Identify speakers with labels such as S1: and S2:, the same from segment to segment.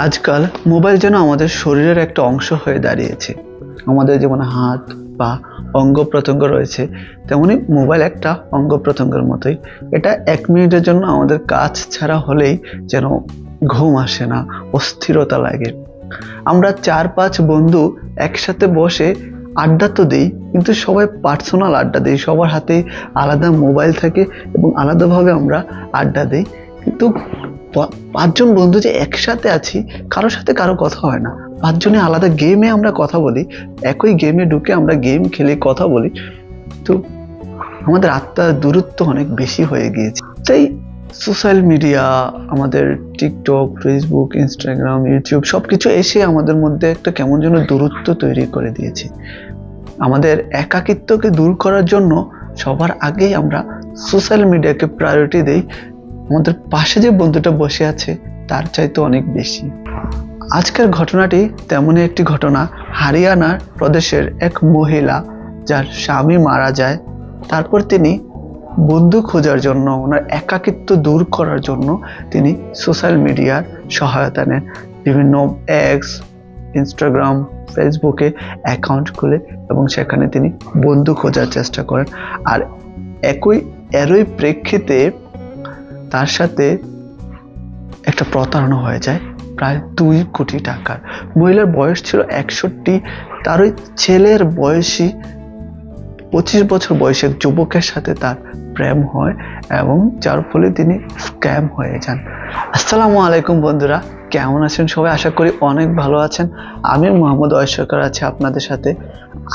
S1: আজকাল মোবাইল যেন আমাদের শরীরের একটা অংশ হয়ে দাঁড়িয়েছে। আমাদের যেমন হাত পা অঙ্গ প্রত্যঙ্গ রয়েছে, তেমনি মোবাইল একটা অঙ্গ প্রত্যঙ্গের মতোই। এটা 1 মিনিটের জন্য আমাদের কাজ ছাড়া হলেই যেন ঘুম আসে না, অস্থিরতা লাগে। আমরা 4-5 বন্ধু একসাথে বসে আড্ডা তো দিই, কিন্তু সবাই পার্সোনাল আড্ডা দিই, সবার হাতে আলাদা মোবাইল থাকে এবং আলাদাভাবে আমরা আড্ডা দিই। কিন্তু 5 জন বন্ধু যে একসাথে আছি, কারোর সাথে কারো কথা হয় না। 5 জনে আলাদা গেমে আমরা কথা বলি, একই গেমে ঢুকে আমরা গেম খেলে কথা বলি। তো আমাদের আত্মার দূরত্ব অনেক বেশি হয়ে গিয়েছে। তাই সোশ্যাল মিডিয়া, আমাদের টিকটক, ফেসবুক, ইনস্টাগ্রাম, ইউটিউব সবকিছু এসে আমাদের মধ্যে একটা কেমন যেন দূরত্ব তৈরি করে দিয়েছে। আমাদের একাকিত্বকে দূর করার জন্য সবার আগেই আমরা সোশ্যাল মিডিয়াকে প্রায়োরিটি দেই, আমাদের পাশে যে বন্ধুটা বসে আছে তার চাইতে অনেক বেশি। আজকের ঘটনাটি তেমনই একটি ঘটনা। হরিয়ানা প্রদেশের এক মহিলা, যার স্বামী মারা যায়, তারপর তিনি বন্ধু খোঁজার জন্য, ওনার একাকিত্ব দূর করার জন্য তিনি সোশ্যাল মিডিয়ার সহায়তা নেন। বিভিন্ন এক্স, ইনস্টাগ্রাম, ফেসবুকে অ্যাকাউন্ট খুলে এবং সেখানে তিনি বন্ধু খোঁজার চেষ্টা করেন। আর এরই প্রেক্ষিতে তার সাথে একটা প্রতারণা হয়ে যায় প্রায় 2 কোটি টাকার। মহিলার বয়স ছিল 61, তার ওই ছেলের বয়সী 25 বছর বয়সী এক যুবকের সাথে তার প্রেম হয় এবং যার ফলে তিনি স্ক্যাম হয়ে যান। আসসালামু আলাইকুম বন্ধুরা, কেমন আছেন সবাই? আশা করি অনেক ভালো আছেন। আমি মোহাম্মদ ওয়াইসরকার আছি আপনাদের সাথে।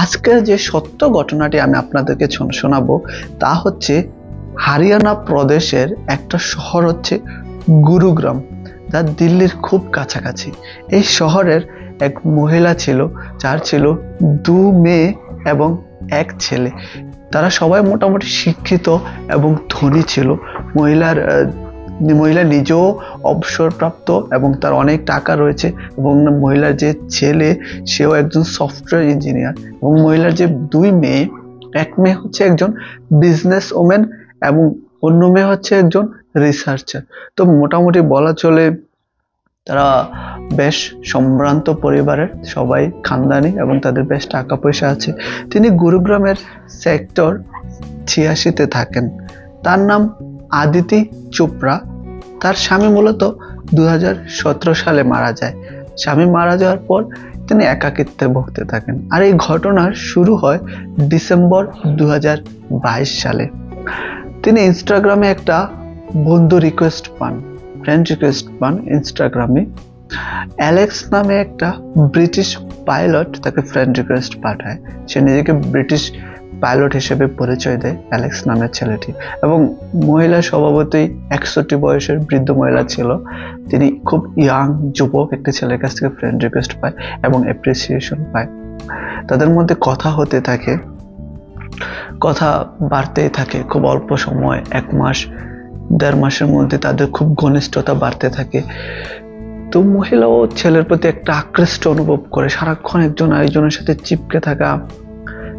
S1: আজকের যে সত্য ঘটনাটি আমি আপনাদেরকে শোনাবো তা হচ্ছে হরিয়ানা প্রদেশের একটা শহর হচ্ছে গুরুগ্রাম, যা দিল্লির খুব কাছাকাছি। এই শহরের এক মহিলা ছিল, যার ছিল 2 মেয়ে এবং 1 ছেলে। তারা সবাই মোটামুটি শিক্ষিত এবং ধনী ছিল। মহিলা নিজেও অবসরপ্রাপ্ত এবং তার অনেক টাকা রয়েছে, এবং মহিলার যে ছেলে সেও একজন সফটওয়্যার ইঞ্জিনিয়ার, এবং মহিলার যে 2 মেয়ে, এক মেয়ে হচ্ছে একজন বিজনেস ওম্যান এবং অন্য মেয়ে হচ্ছে একজন রিসার্চার। তো মোটামুটি বলা চলে তারা বেশ সম্ভ্রান্ত পরিবারের, সবাই খানদানি এবং তাদের বেশ টাকা পয়সা আছে। তিনি গুরুগ্রামের সেক্টর 86-তে থাকেন। তার নাম আদিতি চোপড়া। তার স্বামী মূলত 2017 সালে মারা যায়। স্বামী মারা যাওয়ার পর তিনি একাকিত্বে ভুগতে থাকেন। আর এই ঘটনার শুরু হয় ডিসেম্বর 2022 সালে। তিনি ইনস্টাগ্রামে একটা বন্ধু রিকোয়েস্ট পান, ফ্রেন্ড রিকোয়েস্ট পান ইনস্টাগ্রামে। অ্যালেক্স নামে একটা ব্রিটিশ পাইলট তাকে ফ্রেন্ড রিকোয়েস্ট পাঠায়। সে নিজেকে ব্রিটিশ পাইলট হিসেবে পরিচয় দেয়, অ্যালেক্স নামের ছেলেটি। এবং মহিলা স্বভাবতই 61 বয়সের বৃদ্ধ মহিলা ছিল। তিনি খুব ইয়াং যুবক একটি ছেলের কাছ থেকে ফ্রেন্ড রিকোয়েস্ট পায় এবং অ্যাপ্রিসিয়েশন পায়। তাদের মধ্যে কথা হতে থাকে, কথা বাড়তেই থাকে। খুব অল্প সময়, 1 মাস 1.5 মাসের মধ্যে তাদের খুব ঘনিষ্ঠতা বাড়তে থাকে। তো মহিলা ও ছেলের প্রতি একটা আকৃষ্ট অনুভব করে। সারাক্ষণ একজন আরেকজনের সাথে চিপকে থাকা,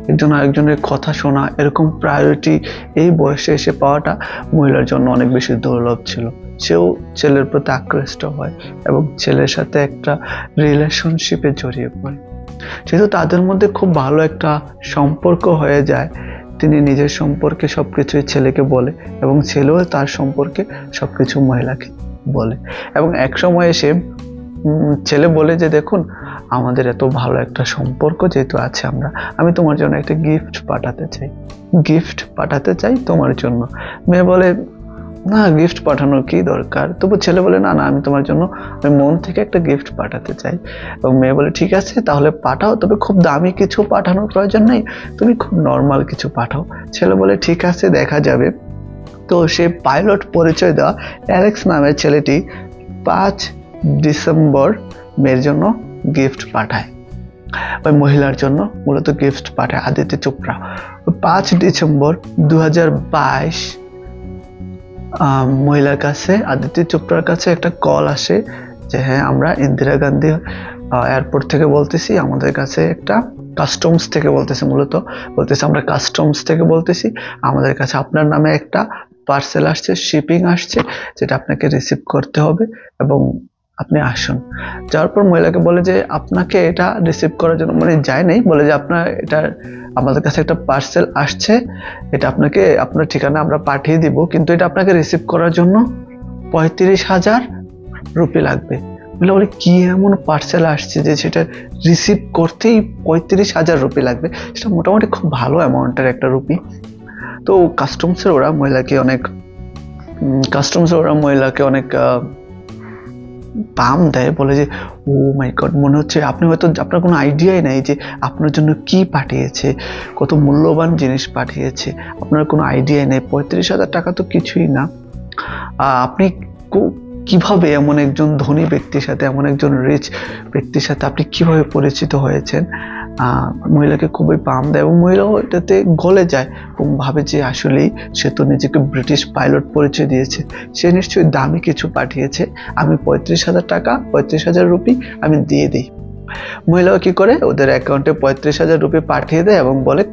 S1: একজন আরেকজনের কথা শোনা, এরকম প্রায়োরিটি এই বয়সে এসে পাওয়াটা মহিলার জন্য অনেক বেশি দুর্লভ ছিল। সেও ছেলের প্রতি আকৃষ্ট হয় এবং ছেলের সাথে একটা রিলেশনশিপে জড়িয়ে পড়ে। যেহেতু তাদের মধ্যে খুব ভালো একটা সম্পর্ক হয়ে যায়, তিনি নিজের সম্পর্কে সবকিছুই ছেলেকে বলে এবং ছেলেও তার সম্পর্কে সবকিছু মহিলাকে বলে। এবং এক সময় এসে ছেলে বলে যে, দেখুন, আমাদের এত ভালো একটা সম্পর্ক যেহেতু আছে, আমি তোমার জন্য একটা গিফট পাঠাতে চাই তোমার জন্য। মেয়ে বলে, না, গিফট পাঠানোর কি দরকার? তবু ছেলে বলে, না, আমি তোমার জন্য মন থেকে একটা গিফট পাঠাতে চাই। এবং মেয়ে বলে, ঠিক আছে, তাহলে পাঠাও, তবে খুব দামি কিছু পাঠানোর প্রয়োজন নেই, তুমি খুব নর্মাল কিছু পাঠাও। ছেলে বলে, ঠিক আছে, দেখা যাবে। তো সে পাইলট পরিচয় দেওয়া অ্যালেক্স নামের ছেলেটি 5 ডিসেম্বর মেয়ের জন্য গিফট পাঠায়, ওই মহিলার জন্য মূলত গিফট পাঠায় আদিতি চোপড়া। 5 ডিসেম্বর 2022 মহিলার কাছে, আদিতি চোপড়ার কাছে একটা কল আসে যে, হ্যাঁ, আমরা ইন্দিরা গান্ধী এয়ারপোর্ট থেকে বলতেছি, আমাদের কাছে একটা কাস্টমস থেকে বলতেছি, আমরা কাস্টমস থেকে বলতেছি, আমাদের কাছে আপনার নামে একটা পার্সেল আসছে, শিপিং আসছে, যেটা আপনাকে রিসিভ করতে হবে এবং আপনি আসুন। যাওয়ার পর মহিলাকে বলে যে আপনাকে এটা রিসিভ করার জন্য, মানে যায় নাই, বলে যে আপনার এটা আমাদের কাছে একটা পার্সেল আসছে, এটা আপনাকে আপনার ঠিকানা আমরা পাঠিয়ে দিব, কিন্তু এটা আপনাকে রিসিভ করার জন্য 35,000 রুপি লাগবে। বলে কি এমন পার্সেল আসছে যে সেটা রিসিভ করতেই 35,000 রুপি লাগবে? সেটা মোটামুটি খুব ভালো অ্যামাউন্টের একটা রুপি। তো কাস্টমসের ওরা মহিলাকে অনেক দাম দেয়, বলে যে ও মাই গড, মনে হচ্ছে আপনি হয়তো আপনার কোনো আইডিয়াই নাই যে আপনার জন্য কি পাঠিয়েছে, কত মূল্যবান জিনিস পাঠিয়েছে, আপনার কোনো আইডিয়াই নেই। 35,000 টাকা তো কিছুই না। আপনি কিভাবে এমন একজন ধনী ব্যক্তির সাথে, এমন একজন রিচ ব্যক্তির সাথে আপনি কিভাবে পরিচিত হয়েছেন? মহিলাকে খুবই পাম দেয় এবং মহিলাও এটাতে গলে যায় এবং ভাবে যে আসলেই সে তো নিজেকে ব্রিটিশ পাইলট পরিচয় দিয়েছে, সে নিশ্চয়ই দামি কিছু পাঠিয়েছে, আমি 35,000 রুপি আমি দিয়ে দিই। মহিলাও কি করে, ওদের অ্যাকাউন্টে 35,000 রুপি পাঠিয়ে দেয় এবং বলে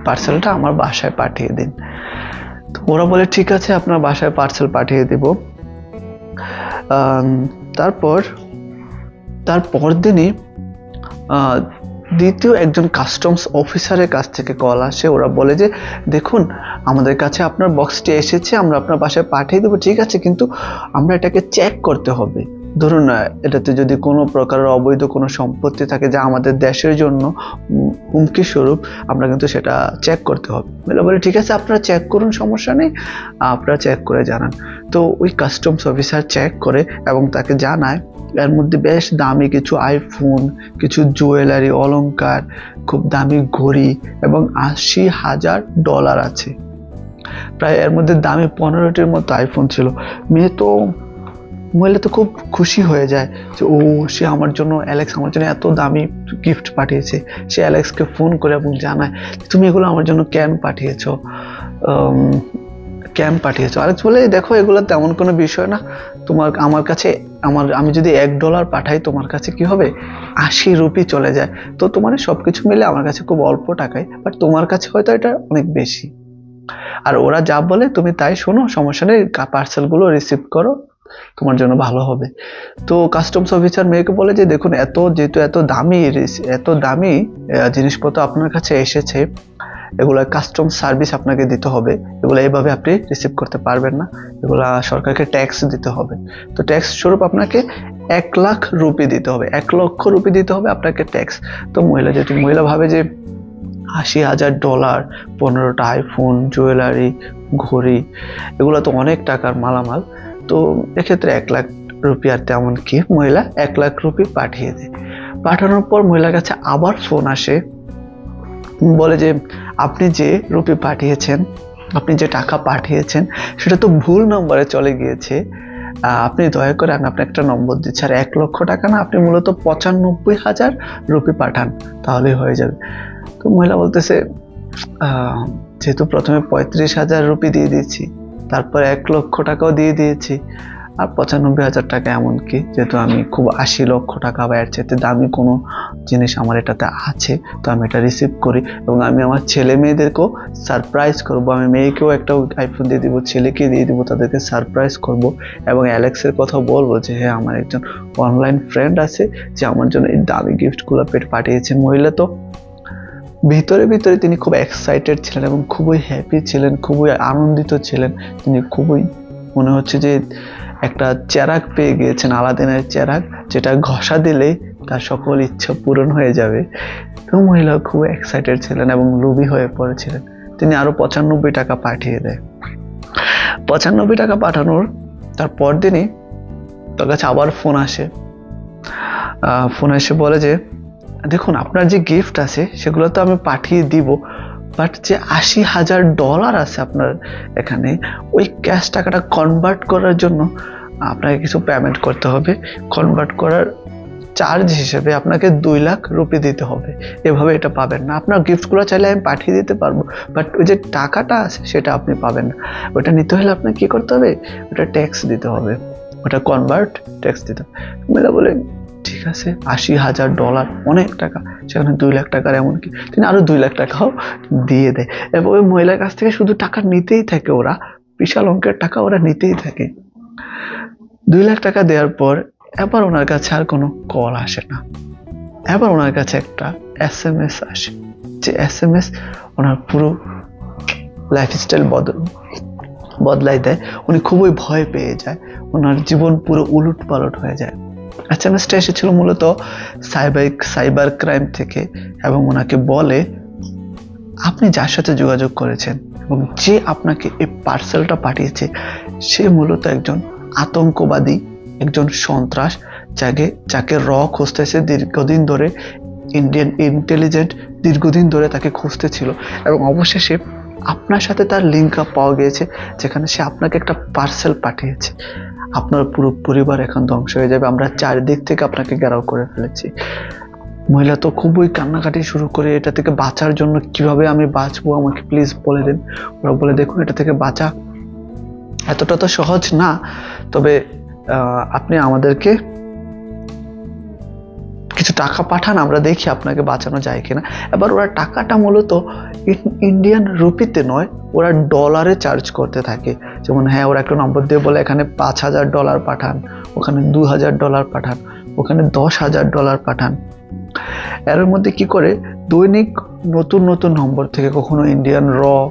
S1: পার্সেলটা আমার বাসায় পাঠিয়ে দিন। তো ওরা বলে ঠিক আছে, আপনার বাসায় পার্সেল পাঠিয়ে দিব। তারপর দিনই দ্বিতীয় একজন কাস্টমস অফিসারের কাছ থেকে কল আসে। ওরা বলে যে দেখুন, আমাদের কাছে আপনার বক্সটি এসেছে, আমরা আপনার বাসায় পাঠিয়ে দেবো, ঠিক আছে, কিন্তু আমরা এটাকে চেক করতে হবে। ধরুন এটাতে যদি কোনো প্রকারের অবৈধ কোনো সম্পত্তি থাকে যা আমাদের দেশের জন্য হুমকি স্বরূপ, আমরা কিন্তু সেটা চেক করতে হবে। বলে ঠিক আছে, আপনারা চেক করুন, সমস্যা নেই, আপনারা চেক করে জানান। তো ওই কাস্টমস অফিসার চেক করে এবং তাকে জানায় এর মধ্যে বেশ দামি কিছু আইফোন, কিছু জুয়েলারি, অলংকার, খুব দামি ঘড়ি এবং $80,000 আছে। প্রায় এর মধ্যে দামি 15টির মতো আইফোন ছিল। মহিলা তো খুব খুশি হয়ে যায় যে সে আমার জন্য এত দামি গিফট পাঠিয়েছে। সে অ্যালেক্সকে ফোন করে এবং জানায় তুমি এগুলো আমার জন্য কেন পাঠিয়েছো। অ্যালেক্স বলে দেখো, এগুলো তেমন কোনো বিষয় না, আমার কাছে আমি যদি $1 পাঠাই, তোমার কাছে কি হবে, 80 রুপি চলে যায়। তো তোমার সবকিছু মিলে আমার কাছে খুব অল্প টাকায়, বাট তোমার কাছে হয়তো এটা অনেক বেশি। আর ওরা যা বলে তুমি তাই শোনো, সমস্যা নেই, পার্সেলগুলো রিসিভ করো, তোমার জন্য ভালো হবে। তো কাস্টমস অফিসার মেয়েকে বলে যে দেখুন, যেহেতু এত দামি জিনিসপত্র আপনার কাছে এসেছে, এগুলা কাস্টম সার্ভিস আপনাকে দিতে হবে, এগুলো এইভাবে আপনি রিসিভ করতে পারবেন না, এগুলা সরকারকে ট্যাক্স দিতে হবে। তো ট্যাক্স স্বরূপ আপনাকে 1 লাখ রুপি দিতে হবে, 1 লক্ষ রুপি দিতে হবে আপনাকে ট্যাক্স। তো মহিলা ভাবে যে $80,000, 15টা আইফোন, জুয়েলারি, ঘড়ি, এগুলো তো অনেক টাকার মালামাল। তো এক্ষেত্রে 1 লাখ রুপি আর তেমন কি, মহিলা 1 লাখ রুপি পাঠিয়ে দেয়। পাঠানোর পর মহিলার কাছে আবার ফোন আসে, বলে যে আপনি যে রুপি পাঠিয়েছেন, আপনি যে টাকা পাঠিয়েছেন সেটা তো ভুল নম্বরে চলে গিয়েছে, আপনি দয়া করে আমি আপনাকে একটা নম্বর দিচ্ছি, আর 1 লক্ষ টাকা না, আপনি মূলত 95,000 রুপি পাঠান, তাহলেই হয়ে যাবে। তো মহিলা বলতেছে যেহেতু প্রথমে 35,000 রুপি দিয়ে দিয়েছি, তারপর 1 লক্ষ টাকাও দিয়ে দিয়েছি, আর 95,000 টাকা এমনকি, যেহেতু আমি খুব 80 লক্ষ টাকা বা এর চাইতে দামি কোনো জিনিস আমার এটাতে আছে, তো আমি এটা রিসিভ করি এবং আমি আমার ছেলে মেয়েদেরকেও সারপ্রাইজ করব। আমি মেয়েকেও একটা আইফোন দিয়ে দিব, ছেলেকে দিয়ে দিব, তাদেরকে সারপ্রাইজ করব এবং অ্যালেক্সের কথা বলবো যে হ্যাঁ, আমার একজন অনলাইন ফ্রেন্ড আছে যে আমার জন্য এই দামি গিফটগুলো পাঠিয়েছে। মহিলা তো ভিতরে তিনি খুব এক্সাইটেড ছিলেন এবং খুবই হ্যাপি ছিলেন, খুবই আনন্দিত ছিলেন। তিনি খুবই মনে হচ্ছে যে একটা চেরাগ পেয়ে গিয়েছেন, আলাদিনের চেরাগ, যেটা ঘষা দিলেই তার সকল ইচ্ছা পূরণ হয়ে যাবে। তো মহিলা খুব এক্সাইটেড ছিলেন এবং লোভী হয়ে পড়েছিলেন। তিনি আরো 95 টাকা পাঠিয়ে দেয়। 95 টাকা পাঠানোর তার পরদিনই তার কাছে আবার ফোন এসে বলে যে দেখুন, আপনার যে গিফট আছে সেগুলো তো আমি পাঠিয়ে দিব, বাট যে $80,000 আছে আপনার এখানে, ওই ক্যাশ টাকাটা কনভার্ট করার জন্য আপনাকে কিছু পেমেন্ট করতে হবে। কনভার্ট করার চার্জ হিসেবে আপনাকে 2 লাখ রুপি দিতে হবে, এভাবে এটা পাবেন না। আপনার গিফটগুলো চাইলে আমি পাঠিয়ে দিতে পারবো, বাট ওই যে টাকাটা আছে সেটা আপনি পাবেন না। ওটা নিতে হলে আপনাকে কি করতে হবে, ওটা ট্যাক্স দিতে হবে, ওটা কনভার্ট ট্যাক্স দিতে হবে। মেলা বলে ঠিক আছে, $80,000 অনেক টাকা, সেখানে 2 লাখ টাকার এমনকি তিনি আরো 2 লাখ টাকাও দিয়ে দেয় এবং ওই মহিলার কাছ থেকে শুধু টাকা নিতেই থাকে, ওরা বিশাল অঙ্কের টাকা ওরা নিতেই থাকে। 2 লাখ টাকা দেওয়ার পর এবার ওনার কাছে আর কোনো কল আসে না, এবার ওনার কাছে একটা SMS আসে, যে SMS ওনার পুরো লাইফস্টাইল বদলাই দেয়। উনি খুবই ভয় পেয়ে যায়, ওনার জীবন পুরো উলট পালট হয়ে যায়। SMS-টা এসেছিল মূলত সাইবার ক্রাইম থেকে, এবং ওনাকে বলে আপনি যার সাথে যোগাযোগ করেছেন এবং যে আপনাকে এই পার্সেলটা পাঠিয়েছে সে মূলত একজন আতঙ্কবাদী, একজন সন্ত্রাস, যাকে খুঁজতেছে দীর্ঘদিন ধরে। ইন্ডিয়ান ইন্টেলিজেন্ট দীর্ঘদিন ধরে তাকে খুঁজতেছিল, এবং অবশেষে আপনার সাথে তার লিঙ্ক আপ পাওয়া গিয়েছে, যেখানে সে আপনাকে একটা পার্সেল পাঠিয়েছে। আপনার পুরো পরিবার এখন ধ্বংস হয়ে যাবে, আমরা চারিদিক থেকে আপনাকে ঘেরাও করে ফেলেছি। মহিলা তো খুবই কান্নাকাটি শুরু করে, এটা থেকে বাঁচার জন্য কিভাবে আমি বাঁচবো, আমাকে প্লিজ বলে দিন। ওরা বলে দেখুন, এটা থেকে বাঁচা এতটা তো সহজ না, তবে আপনি আমাদেরকে কিছু টাকা পাঠান, আমরা দেখি আপনাকে বাঁচানো যায় কিনা। এবার ওরা টাকাটা মূলত ইন্ডিয়ান রুপিতে নয়, ওরা ডলারে চার্জ করতে থাকে। যেমন হ্যাঁ, ওরা একটা নম্বর দিয়ে বলে এখানে $5,000 পাঠান, ওখানে $2,000 পাঠান, ওখানে $10,000 পাঠান। এর মধ্যে কি করে দৈনিক নতুন নতুন নম্বর থেকে, কখনো ইন্ডিয়ান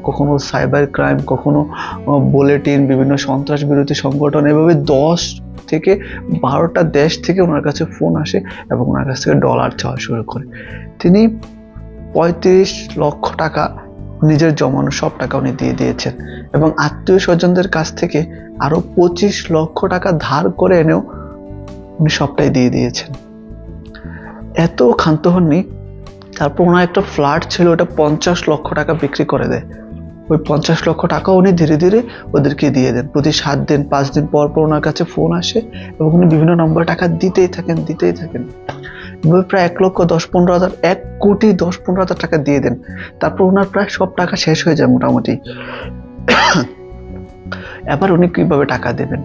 S1: কখনো সাইবার ক্রাইম, কখনো বুলেটিন, বিভিন্ন সন্ত্রাস বিরোধী সংগঠন, এভাবে 10 থেকে 12টা দেশ থেকে ওনার কাছে ফোন আসে এবং ওনার কাছ থেকে ডলার চাওয়া শুরু করে। তিনি 35 লক্ষ টাকা নিজের জমানো সব টাকা উনি দিয়ে দিয়েছেন, এবং আত্মীয় স্বজনদের কাছ থেকে আরো 25 লক্ষ টাকা ধার করে এনেও উনি সবটাই দিয়ে দিয়েছেন। এত ক্ষান্ত হননি। তারপর ওনার একটা ফ্ল্যাট ছিল, ওটা 50 লক্ষ টাকা বিক্রি করে দেয়। ওই 50 লক্ষ টাকা উনি ধীরে ধীরে ওদেরকে দিয়ে দেন। প্রতি 7 দিন 5 দিন পর পর ওনার কাছে ফোন আসে এবং উনি বিভিন্ন নম্বর টাকা দিতেই থাকেন। প্রায় 1,10,15,000 1,10,15,000 টাকা দিয়ে দেন। তারপর ওনার প্রায় সব টাকা শেষ হয়ে যায় মোটামুটি। এবার উনি কিভাবে টাকা দেবেন?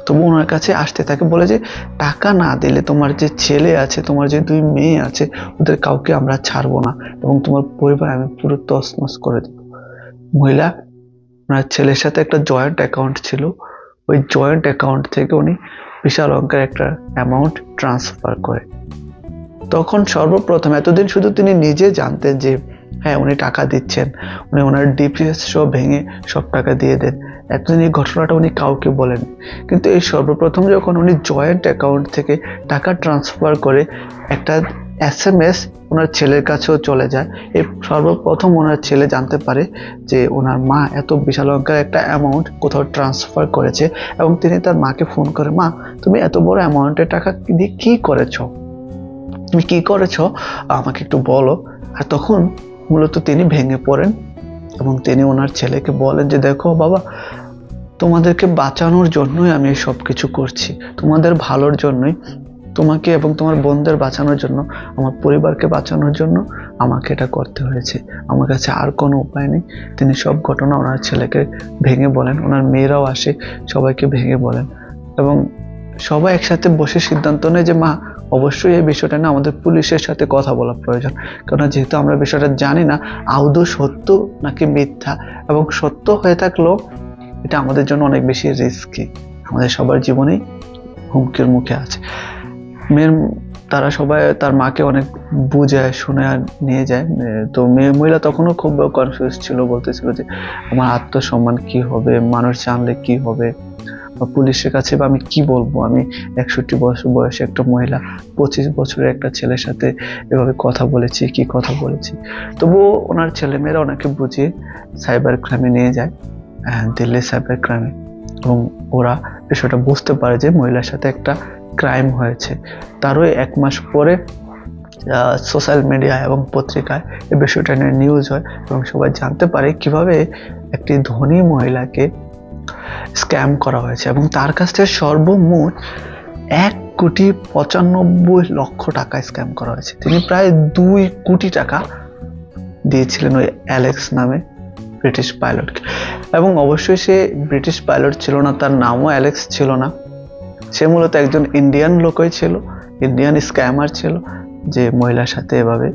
S1: তবু ওনার কাছে আসতে থাকে, বলে যে টাকা না দিলে তোমার যে ছেলে আছে, তোমার যে 2 মেয়ে আছে, ওদের কাউকে আমরা ছাড়বো না এবং তোমার পরিবার আমি পুরো তছনছ করে দেব। মহিলা ওনার ছেলের সাথে একটা জয়েন্ট অ্যাকাউন্ট ছিল, ওই জয়েন্ট অ্যাকাউন্ট থেকে উনি বিশাল অঙ্কের একটা অ্যামাউন্ট ট্রান্সফার করে। তখন সর্বপ্রথম, এতদিন শুধু তিনি নিজে জানতেন যে হ্যাঁ উনি টাকা দিচ্ছেন, উনি ওনার ডিপিএস সব ভেঙে সব টাকা দিয়ে দেন, এতদিন এই ঘটনাটা উনি কাউকে বলেন। কিন্তু এই সর্বপ্রথম যখন উনি জয়েন্ট অ্যাকাউন্ট থেকে টাকা ট্রান্সফার করে, একটা SMS ওনার ছেলের কাছেও চলে যায়। এই সর্বপ্রথম ওনার ছেলে জানতে পারে যে ওনার মা এত বিশাল অঙ্কের একটা অ্যামাউন্ট কোথাও ট্রান্সফার করেছে, এবং তিনি তার মাকে ফোন করে, মা তুমি এত বড় অ্যামাউন্টের টাকা দিয়ে কি করেছো, তুমি কি করেছো আমাকে একটু বলো। আর তখন মূলত তিনি ভেঙে পড়েন এবং তিনি ওনার ছেলেকে বলেন যে দেখো বাবা, তোমাদেরকে বাঁচানোর জন্যই আমি সব কিছু করছি, তোমাদের ভালোর জন্যই, তোমাকে এবং তোমার বোনদের বাঁচানোর জন্য, আমার পরিবারকে বাঁচানোর জন্য আমাকে এটা করতে হয়েছে, আমার কাছে আর কোনো উপায় নেই। তিনি সব ঘটনা ওনার ছেলেকে ভেঙে বলেন, ওনার মেয়েরাও আসে, সবাইকে ভেঙে বলেন, এবং সবাই একসাথে বসে সিদ্ধান্ত নেয় যে মা অবশ্যই এই বিষয়টা না আমাদের পুলিশের সাথে কথা বলা প্রয়োজন, কারণ যেহেতু আমরা বিষয়টা জানি না আদৌ সত্য নাকি মিথ্যা, এবং সত্য হয়ে থাকলেও এটা আমাদের জন্য অনেক বেশি রিস্কি, আমাদের সবার জীবনেই হুমকির মুখে আছে। তারা সবাই তার মাকে অনেক বুঝায় শুনে নিয়ে যায়। তো মহিলা তখনও খুব কনফিউজ ছিল, বলতেছিল যে আমার আত্মসম্মান কি হবে, মানুষ জানলে কি হবে, বা পুলিশের কাছে বা আমি কি বলবো, আমি 61 বছর বয়সে একটা মহিলা 25 বছরের একটা ছেলের সাথে এভাবে কথা বলেছি, কি কথা বলেছি। তবুও ওনার ছেলেমেয়েরা ওনাকে বুঝিয়ে সাইবার ক্রাইমে নিয়ে যায়, দিল্লি সাইবার ক্রাইমে, এবং ওরা বিষয়টা বুঝতে পারে যে মহিলার সাথে একটা ক্রাইম হয়েছে। তারও 1 মাস পরে সোশ্যাল মিডিয়া এবং পত্রিকায় এই বিষয়টা নিয়ে নিউজ হয় এবং সবাই জানতে পারে কিভাবে একটি ধনী মহিলাকে স্ক্যাম করা হয়েছে, এবং তার কাছ থেকে সর্বমোট 1,95,00,000 টাকা স্ক্যাম করা হয়েছে। তিনি প্রায় 2 কোটি টাকা দিয়েছিলেন ওই অ্যালেক্স নামে ব্রিটিশ পাইলটকে, এবং অবশ্যই সে ব্রিটিশ পাইলট ছিল না, তার নামও অ্যালেক্স ছিল না, সে মূলত একজন ইন্ডিয়ান লোকই ছিল, ইন্ডিয়ান স্ক্যামার ছিল, যে মহিলার সাথে এভাবে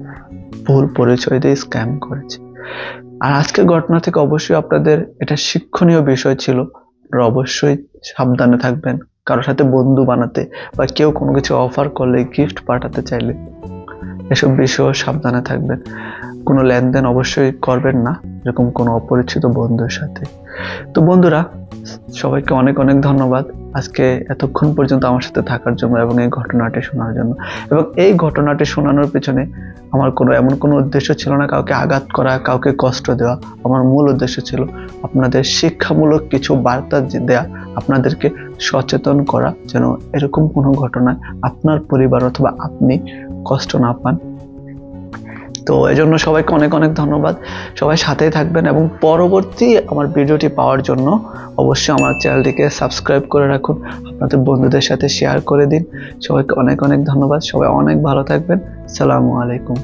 S1: ভুল পরিচয় দিয়ে স্ক্যাম করেছে। আর আজকের ঘটনা থেকে অবশ্যই আপনাদের এটা শিক্ষণীয় বিষয় ছিল, আপনারা অবশ্যই সাবধানে থাকবেন, কারোর সাথে বন্ধু বানাতে বা কেউ কোনো কিছু অফার করলে, গিফট পাঠাতে চাইলে এসব বিষয়ে সাবধানে থাকবেন। কোনো লেনদেন অবশ্যই করবেন না এরকম কোনো অপরিচিত বন্ধুর সাথে। তো বন্ধুরা, সবাইকে অনেক অনেক ধন্যবাদ আজকে এতক্ষণ পর্যন্ত আমার সাথে থাকার জন্য এবং এই ঘটনাটি শোনার জন্য। এবং এই ঘটনাটি শোনানোর পিছনে আমার এমন কোনো উদ্দেশ্য ছিল না কাউকে আঘাত করা, কাউকে কষ্ট দেওয়া। আমার মূল উদ্দেশ্য ছিল আপনাদের শিক্ষামূলক কিছু বার্তা দেয়া, আপনাদেরকে সচেতন করা যেন এরকম কোনো ঘটনায় আপনার পরিবার অথবা আপনি কষ্ট না পান। তো এজন্য সবাইকে অনেক অনেক ধন্যবাদ। সবাই সাথেই থাকবেন এবং পরবর্তী আমার ভিডিওটি পাওয়ার জন্য অবশ্যই আমার চ্যানেলটিকে সাবস্ক্রাইব করে রাখুন, আপনাদের বন্ধুদের সাথে শেয়ার করে দিন। সবাইকে অনেক অনেক ধন্যবাদ। সবাই অনেক ভালো থাকবেন। আসসালামু আলাইকুম।